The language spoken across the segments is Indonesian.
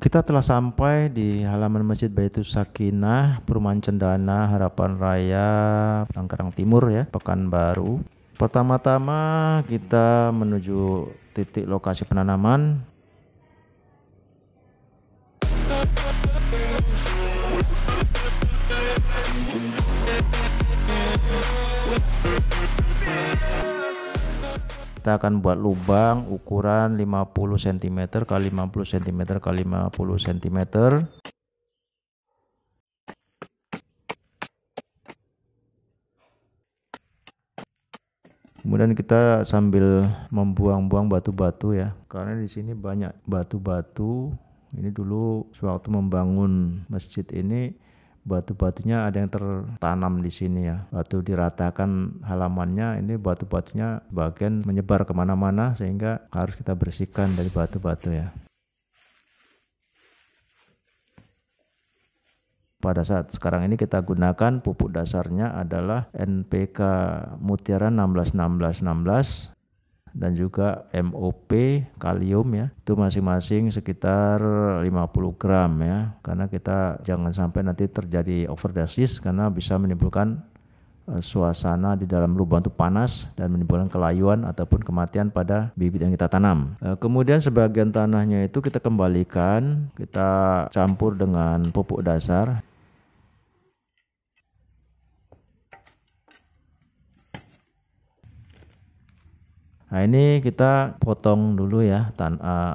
Kita telah sampai di halaman Masjid Baitus Sakinah, Perumahan Cendana, Harapan Raya, Tanggerang Timur ya, Pekanbaru. Pertama-tama kita menuju titik lokasi penanaman. Kita akan buat lubang ukuran 50 cm kali 50 cm kali 50 cm. Kemudian kita sambil membuang-buang batu-batu ya, karena di sini banyak batu-batu. Ini dulu sewaktu membangun masjid ini batu-batunya ada yang tertanam di sini ya. Batu diratakan halamannya, ini batu-batunya bagian menyebar kemana-mana sehingga harus kita bersihkan dari batu-batu ya. Pada saat sekarang ini kita gunakan pupuk dasarnya adalah NPK Mutiara 16 dan juga MOP kalium ya. Itu masing-masing sekitar 50 gram ya. Karena kita jangan sampai nanti terjadi overdosis karena bisa menimbulkan suasana di dalam lubang itu panas dan menimbulkan kelayuan ataupun kematian pada bibit yang kita tanam. Kemudian sebagian tanahnya itu kita kembalikan, kita campur dengan pupuk dasar. Nah ini kita potong dulu ya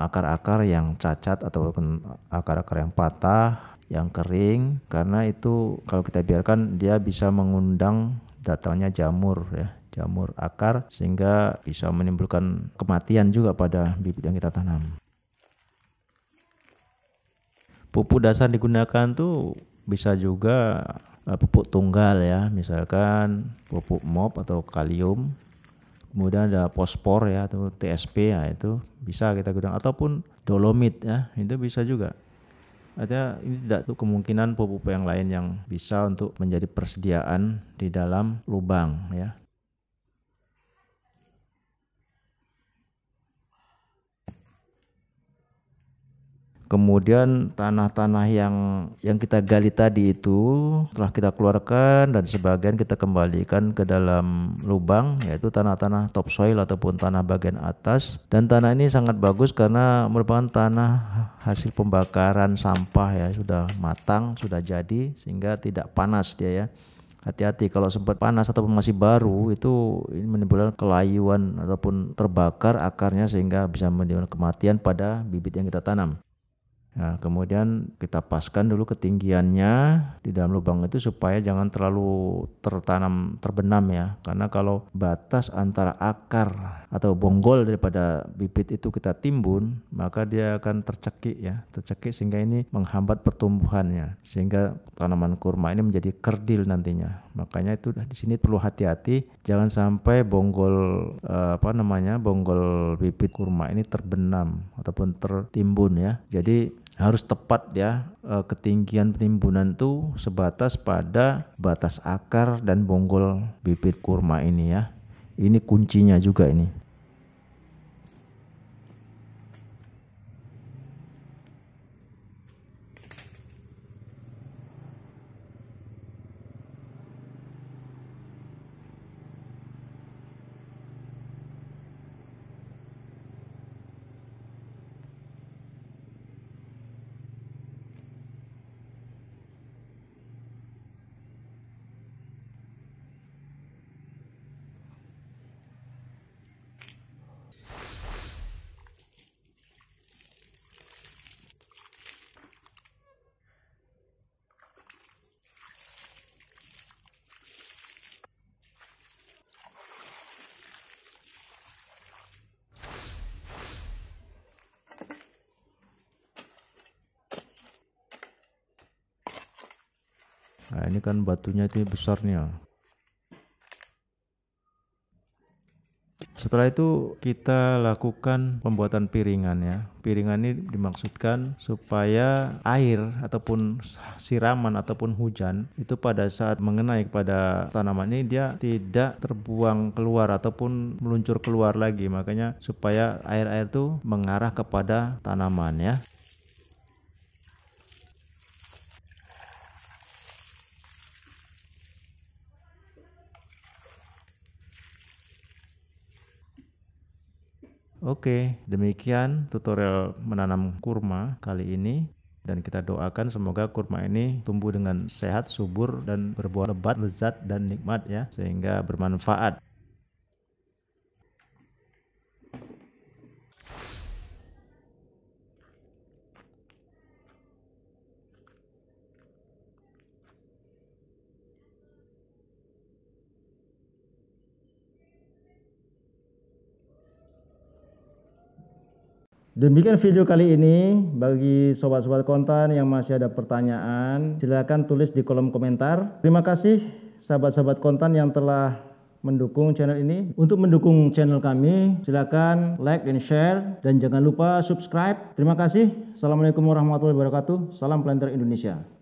akar-akar yang cacat ataupun akar-akar yang patah, yang kering, karena itu kalau kita biarkan dia bisa mengundang datangnya jamur ya, jamur akar, sehingga bisa menimbulkan kematian juga pada bibit yang kita tanam. Pupuk dasar digunakan tuh bisa juga pupuk tunggal ya, misalkan pupuk MOP atau kalium. Kemudian ada fosfor ya atau TSP ya, itu bisa kita gunakan, ataupun dolomit ya, itu bisa juga. Artinya ini tidak tuh kemungkinan pupuk yang lain yang bisa untuk menjadi persediaan di dalam lubang ya. Kemudian tanah-tanah yang kita gali tadi itu telah kita keluarkan dan sebagian kita kembalikan ke dalam lubang, yaitu tanah-tanah topsoil ataupun tanah bagian atas. Dan tanah ini sangat bagus karena merupakan tanah hasil pembakaran sampah ya, sudah matang, sudah jadi, sehingga tidak panas dia ya. Hati-hati kalau sempat panas ataupun masih baru, itu ini menimbulkan kelayuan ataupun terbakar akarnya sehingga bisa menimbulkan kematian pada bibit yang kita tanam. Nah, kemudian kita paskan dulu ketinggiannya di dalam lubang itu supaya jangan terlalu terbenam ya. Karena kalau batas antara akar atau bonggol daripada bibit itu kita timbun, maka dia akan tercekik ya, tercekik sehingga ini menghambat pertumbuhannya, sehingga tanaman kurma ini menjadi kerdil nantinya. Makanya itu di sini perlu hati-hati, jangan sampai bonggol bonggol bibit kurma ini terbenam ataupun tertimbun ya. Jadi harus tepat ya, ketinggian penimbunan itu sebatas pada batas akar dan bonggol bibit kurma ini ya. Ini kuncinya juga ini. Nah ini kan batunya itu besarnya. Setelah itu kita lakukan pembuatan piringan ya. Piringan ini dimaksudkan supaya air ataupun siraman ataupun hujan itu pada saat mengenai kepada tanaman ini dia tidak terbuang keluar ataupun meluncur keluar lagi. Makanya supaya air-air itu mengarah kepada tanaman ya. Oke, demikian tutorial menanam kurma kali ini. Dan kita doakan semoga kurma ini tumbuh dengan sehat, subur, dan berbuah lebat, lezat, dan nikmat ya, sehingga bermanfaat. Demikian video kali ini. Bagi sobat-sobat kontan yang masih ada pertanyaan, silakan tulis di kolom komentar. Terima kasih sahabat-sahabat kontan yang telah mendukung channel ini. Untuk mendukung channel kami, silakan like dan share, dan jangan lupa subscribe. Terima kasih. Assalamualaikum warahmatullahi wabarakatuh. Salam Planter Indonesia.